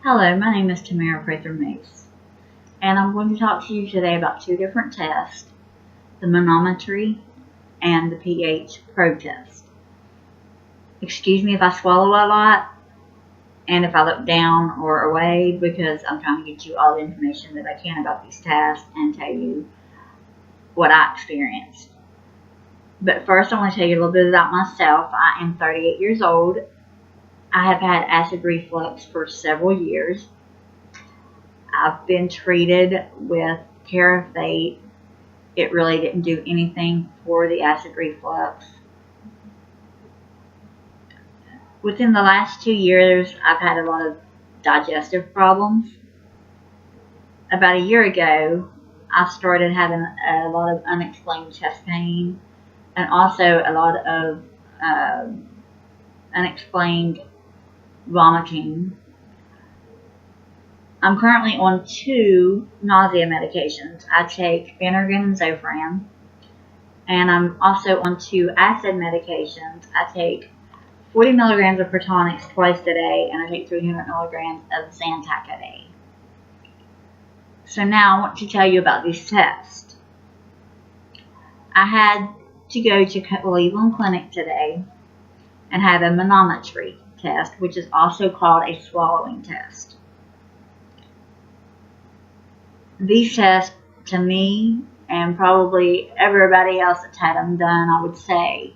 Hello, my name is Tamara Prather Mace, and I'm going to talk to you today about two different tests, the manometry and the pH probe test. Excuse me if I swallow a lot and if I look down or away, because I'm trying to get you all the information that I can about these tests and tell you what I experienced. But first I want to tell you a little bit about myself. I am 38 years old. I have had acid reflux for several years. I've been treated with Carafate. It really didn't do anything for the acid reflux. Within the last 2 years, I've had a lot of digestive problems. About a year ago, I started having a lot of unexplained chest pain and also a lot of unexplained vomiting. I'm currently on 2 nausea medications. I take Phenergan and Zofran, and I'm also on 2 acid medications. I take 40 milligrams of Protonics twice a day, and I take 300 milligrams of Zantac a day. So now I want to tell you about these tests. I had to go to Cleveland Clinic today and have a manometry test, which is also called a swallowing test. These tests, to me, and probably everybody else that's had them done, I would say,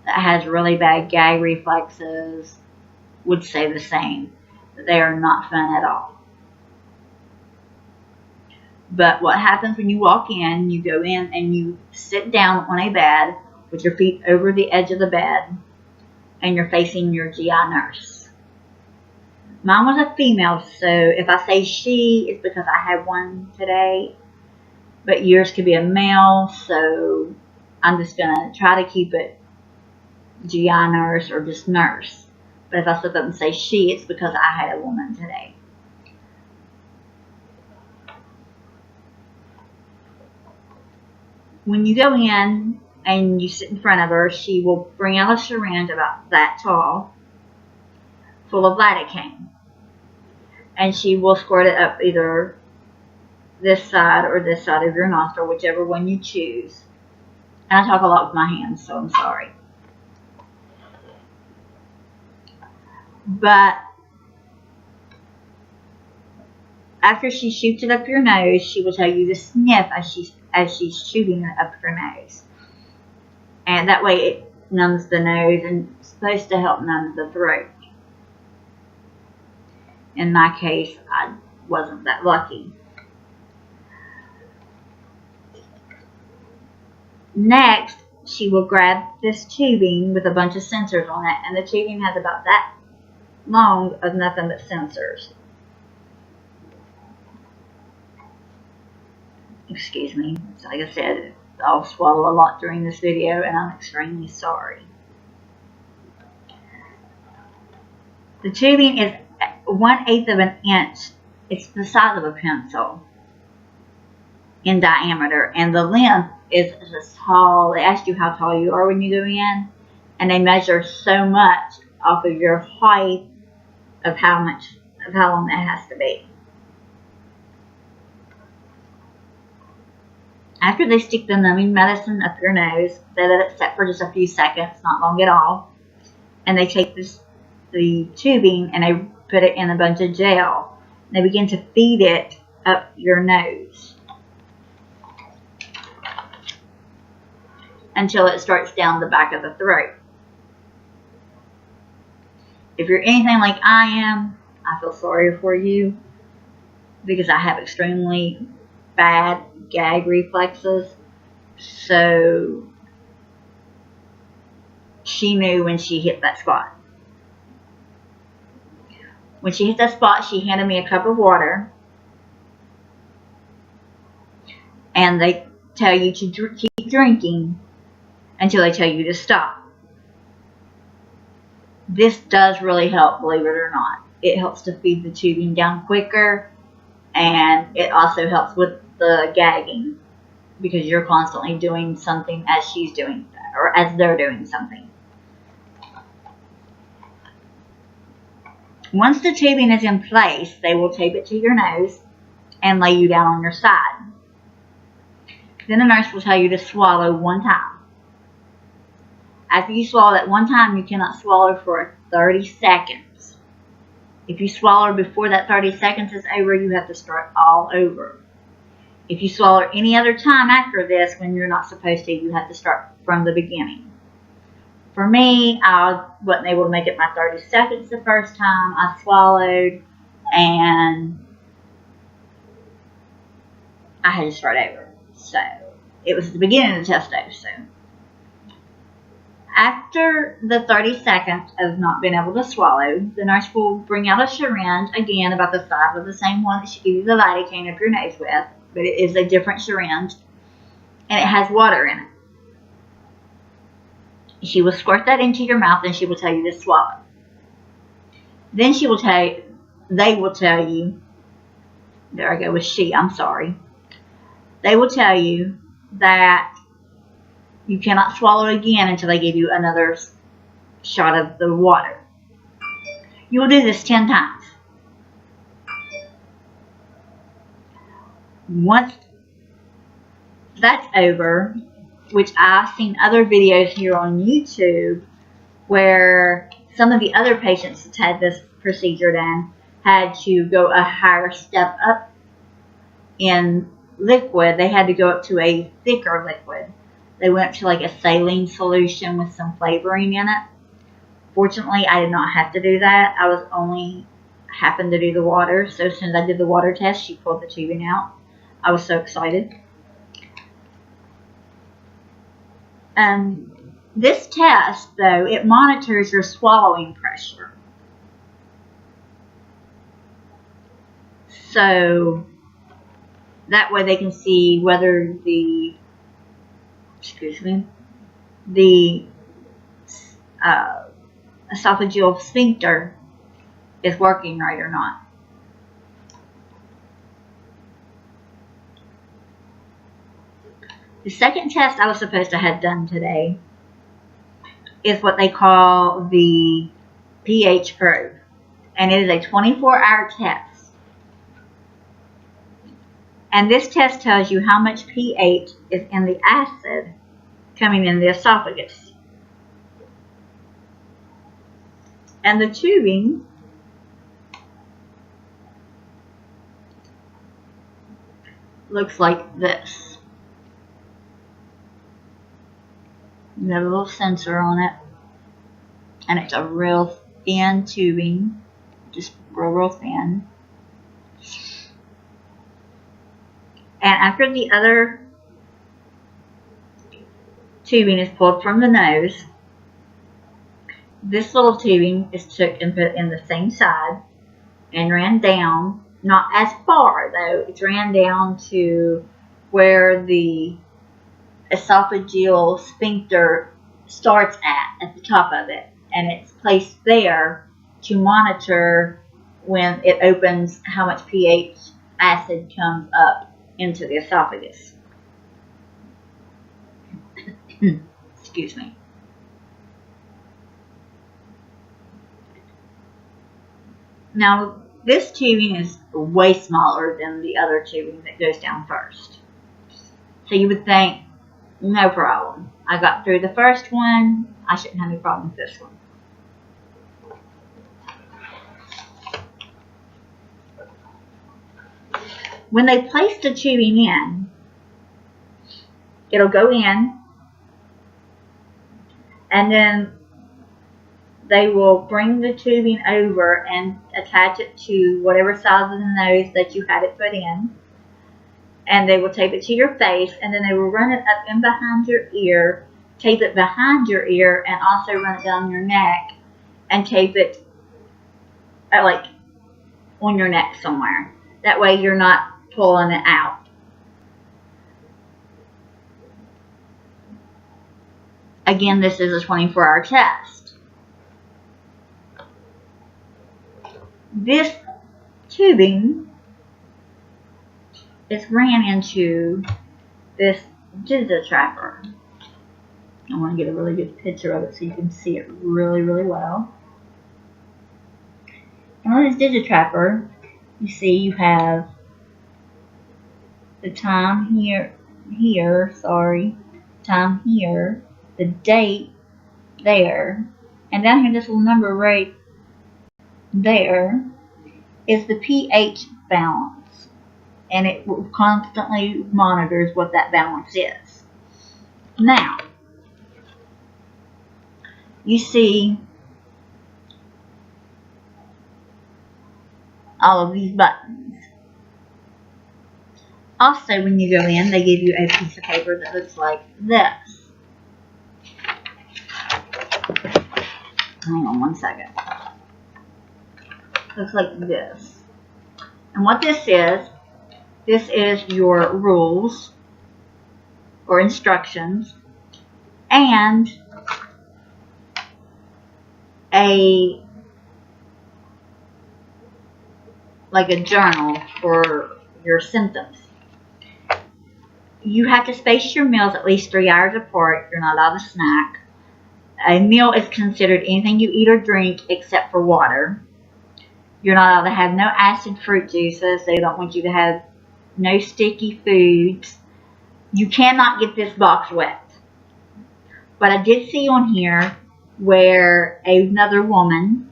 that has really bad gag reflexes, would say the same. They are not fun at all. But what happens when you walk in, you go in and you sit down on a bed with your feet over the edge of the bed, and you're facing your GI nurse. Mine was a female, so if I say she, it's because I had one today. But yours could be a male, so I'm just going to try to keep it GI nurse or just nurse. But if I slip up and say she, it's because I had a woman today. When you go in and you sit in front of her, she will bring out a syringe about that tall, full of lidocaine. And she will squirt it up either this side or this side of your nostril, whichever one you choose. And I talk a lot with my hands, so I'm sorry. But after she shoots it up your nose, she will tell you to sniff as she's shooting it up your nose. And that way it numbs the nose and it's supposed to help numb the throat. In my case, I wasn't that lucky. Next, she will grab this tubing with a bunch of sensors on it, and the tubing has about that long of nothing but sensors. Excuse me. Like I said, I'll swallow a lot during this video, and I'm extremely sorry. The tubing is 1/8 of an inch. It's the size of a pencil in diameter, and the length is as tall. They ask you how tall you are when you go in, and they measure so much off of your height of how long that has to be. After they stick the numbing medicine up your nose, they let it set for just a few seconds, not long at all, and they take the tubing and they put it in a bunch of gel. And they begin to feed it up your nose until it starts down the back of the throat. If you're anything like I am, I feel sorry for you because I have extremely bad gag reflexes. So she knew when she hit that spot. When she hit that spot, she handed me a cup of water, and they tell you to keep drinking until they tell you to stop. This does really help, believe it or not. It helps to feed the tubing down quicker, and it also helps with the gagging because you're constantly doing something as she's doing or as they're doing something. Once the tubing is in place, they will tape it to your nose and lay you down on your side. Then the nurse will tell you to swallow 1 time. After you swallow that 1 time, you cannot swallow for 30 seconds. If you swallow before that 30 seconds is over, you have to start all over. If you swallow any other time after this when you're not supposed to, you have to start from the beginning. For me, I wasn't able to make it my 30 seconds the first time. I swallowed and I had to start over. So it was the beginning of the test though. So after the 30 seconds of not being able to swallow, the nurse will bring out a syringe, again about the size of the same one that she gave you the lidocaine up your nose with, but it is a different syringe, and it has water in it. She will squirt that into your mouth and she will tell you to swallow. Then they will tell you, there I go with she, I'm sorry. They will tell you that you cannot swallow again until they give you another shot of the water. You will do this 10 times. Once that's over, which I've seen other videos here on YouTube where some of the other patients that had this procedure done had to go a higher step up in liquid. They had to go up to a thicker liquid. They went to like a saline solution with some flavoring in it. Fortunately, I did not have to do that. I was only happened to do the water. So as soon as I did the water test, she pulled the tubing out. I was so excited. This test, though, it monitors your swallowing pressure. So that way they can see whether the esophageal sphincter is working right or not. The second test I was supposed to have done today is what they call the pH probe, and it is a 24-hour test. And this test tells you how much pH is in the acid coming in the esophagus. And the tubing looks like this. You have a little sensor on it, and it's a real thin tubing, just real thin. And after the other tubing is pulled from the nose, this little tubing is took and put in the same side and ran down, not as far though, it's ran down to where the esophageal sphincter starts at the top of it, and it's placed there to monitor when it opens how much pH acid comes up into the esophagus. Excuse me. Now this tubing is way smaller than the other tubing that goes down first. So you would think, no problem. I got through the first one. I shouldn't have any problem with this one. When they place the tubing in, it'll go in, and then they will bring the tubing over and attach it to whatever side of the nose that you had it put in. And they will tape it to your face, and then they will run it up in behind your ear, tape it behind your ear, and also run it down your neck, and tape it like on your neck somewhere. That way you're not pulling it out. Again, this is a 24-hour test. This tubing is ran into this jizza trapper. I want to get a really good picture of it so you can see it really, really well. On this DigiTrapper, you see you have the time time here, the date there, and down here this little number right there is the pH balance, and it constantly monitors what that balance is. Now, you see all of these buttons. Also, when you go in, they give you a piece of paper that looks like this. Hang on one second. Looks like this. And what this is your rules or instructions and a journal for your symptoms. You have to space your meals at least 3 hours apart. You're not allowed to snack. A meal is considered anything you eat or drink except for water. You're not allowed to have no acid fruit juices. They don't want you to have no sticky foods. You cannot get this box wet. But I did see on here where another woman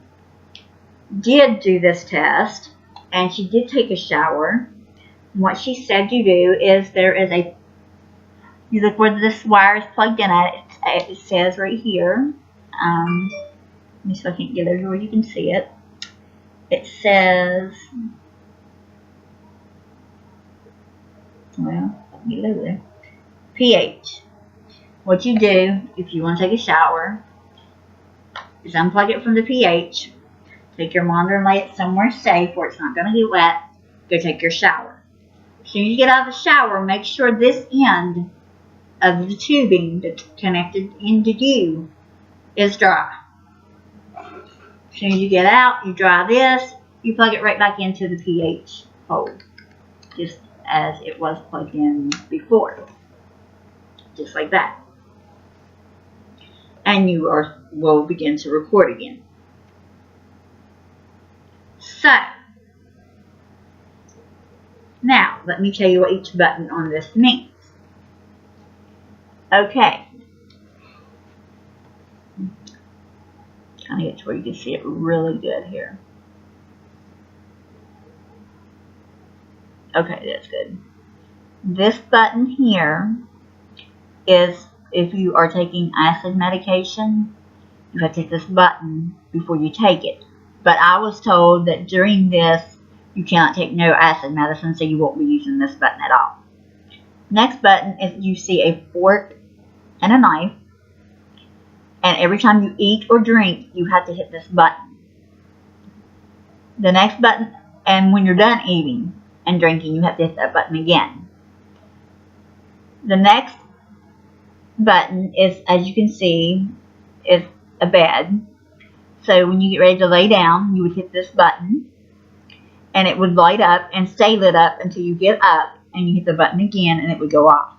did do this test, and she did take a shower. What she said you do is you look where this wire is plugged in at. It says right here. Let me see if I can get over where you can see it. It says, well, let me get over there. pH. What you do if you want to take a shower is unplug it from the pH, take your monitor and lay it somewhere safe where it's not going to get wet, go take your shower. As soon as you get out of the shower, make sure this end of the tubing that's connected into you is dry. As soon as you get out, you dry this, you plug it right back into the pH hole, just as it was plugged in before, just like that. And you will begin to record again. So, now let me tell you what each button on this means. Okay. Kind of get to where you can see it really good here. Okay, that's good. This button here is if you are taking acid medication, you have to hit this button before you take it. But I was told that during this, you cannot take no acid medicine, so you won't be using this button at all. Next button is you see a fork and a knife. And every time you eat or drink, you have to hit this button. The next button, and when you're done eating and drinking, you have to hit that button again. The next button is, as you can see, is a bed. So when you get ready to lay down, you would hit this button, and it would light up and stay lit up until you get up and you hit the button again, and it would go off.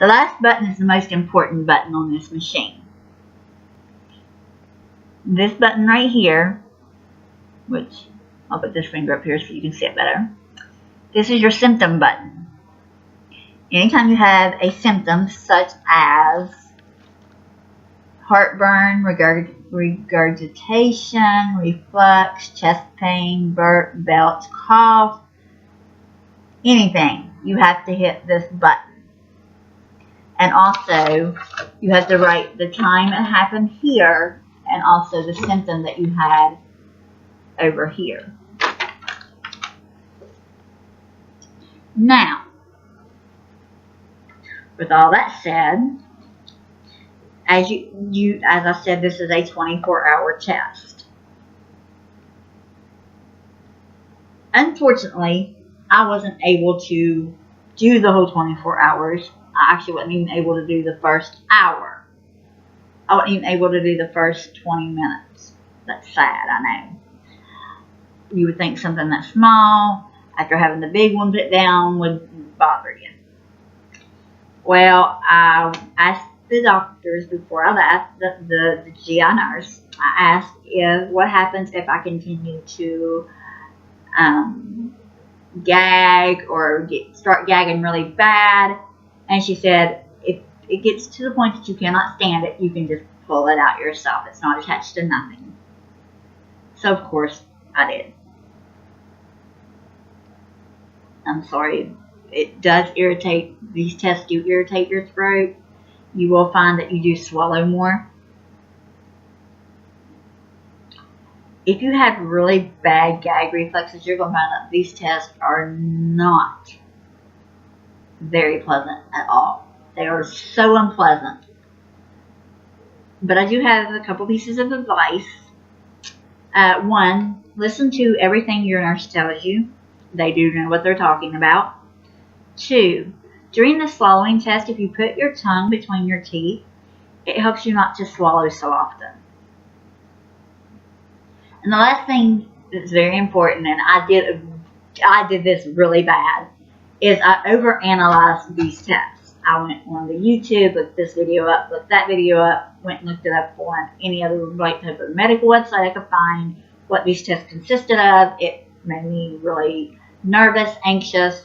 The last button is the most important button on this machine. This button right here, which I'll put this finger up here so you can see it better. This is your symptom button. Anytime you have a symptom such as heartburn, regurgitation, reflux, chest pain, burp, belch, cough, anything, you have to hit this button. And also, you have to write the time it happened here and also the symptom that you had over here. Now, with all that said, as I said, this is a 24-hour test. Unfortunately, I wasn't able to do the whole 24 hours. I actually wasn't even able to do the first hour. I wasn't even able to do the first 20 minutes. That's sad, I know. You would think something that small, after having the big one put down, would bother you. Well, I the doctors before I left, the GI nurse, I asked what happens if I continue to gag or start gagging really bad. And she said, if it gets to the point that you cannot stand it, you can just pull it out yourself. It's not attached to nothing. So of course I did. I'm sorry. It does irritate. These tests do irritate your throat. You will find that you do swallow more. If you have really bad gag reflexes, you're going to find that these tests are not very pleasant at all. They are so unpleasant. But I do have a couple pieces of advice. One, listen to everything your nurse tells you. They do know what they're talking about. 2, during the swallowing test, if you put your tongue between your teeth, it helps you not to swallow so often. And the last thing that's very important, and I did this really bad, is I overanalyzed these tests. I went on the YouTube, looked this video up, looked that video up, went and looked it up on any other like type of medical website I could find what these tests consisted of. It made me really nervous, anxious.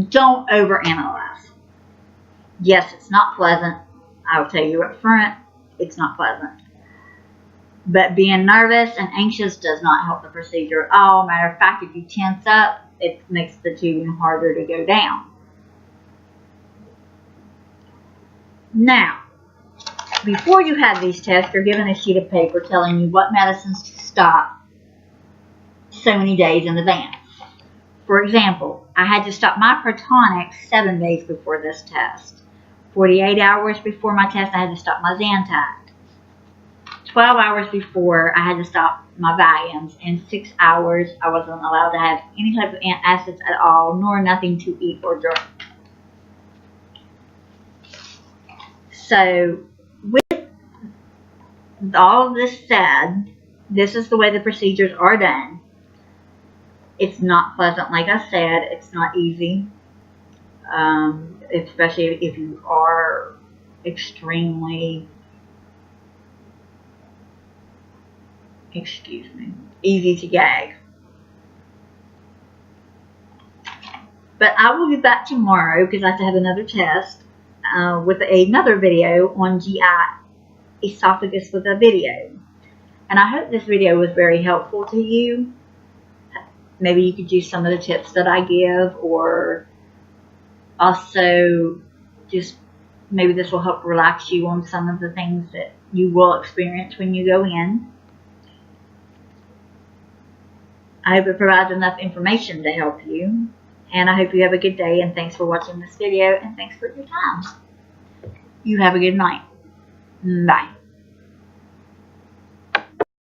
Don't overanalyze. Yes, it's not pleasant. I'll tell you up front, it's not pleasant. But being nervous and anxious does not help the procedure at all. Matter of fact, if you tense up, it makes the tubing harder to go down. Now, before you have these tests, you're given a sheet of paper telling you what medicines to stop so many days in advance. For example, I had to stop my Protonic 7 days before this test. 48 hours before my test, I had to stop my Zantac. 12 hours before, I had to stop my Valiums. And 6 hours, I wasn't allowed to have any type of antacids at all, nor nothing to eat or drink. So, with all of this said, this is the way the procedures are done. It's not pleasant, like I said. It's not easy, especially if you are extremely, easy to gag. But I will be back tomorrow because I have to have another test with another video on GI esophagus with a video. And I hope this video was very helpful to you. Maybe you could use some of the tips that I give, or also just maybe this will help relax you on some of the things that you will experience when you go in. I hope it provides enough information to help you. And I hope you have a good day, and thanks for watching this video, and thanks for your time. You have a good night. Bye.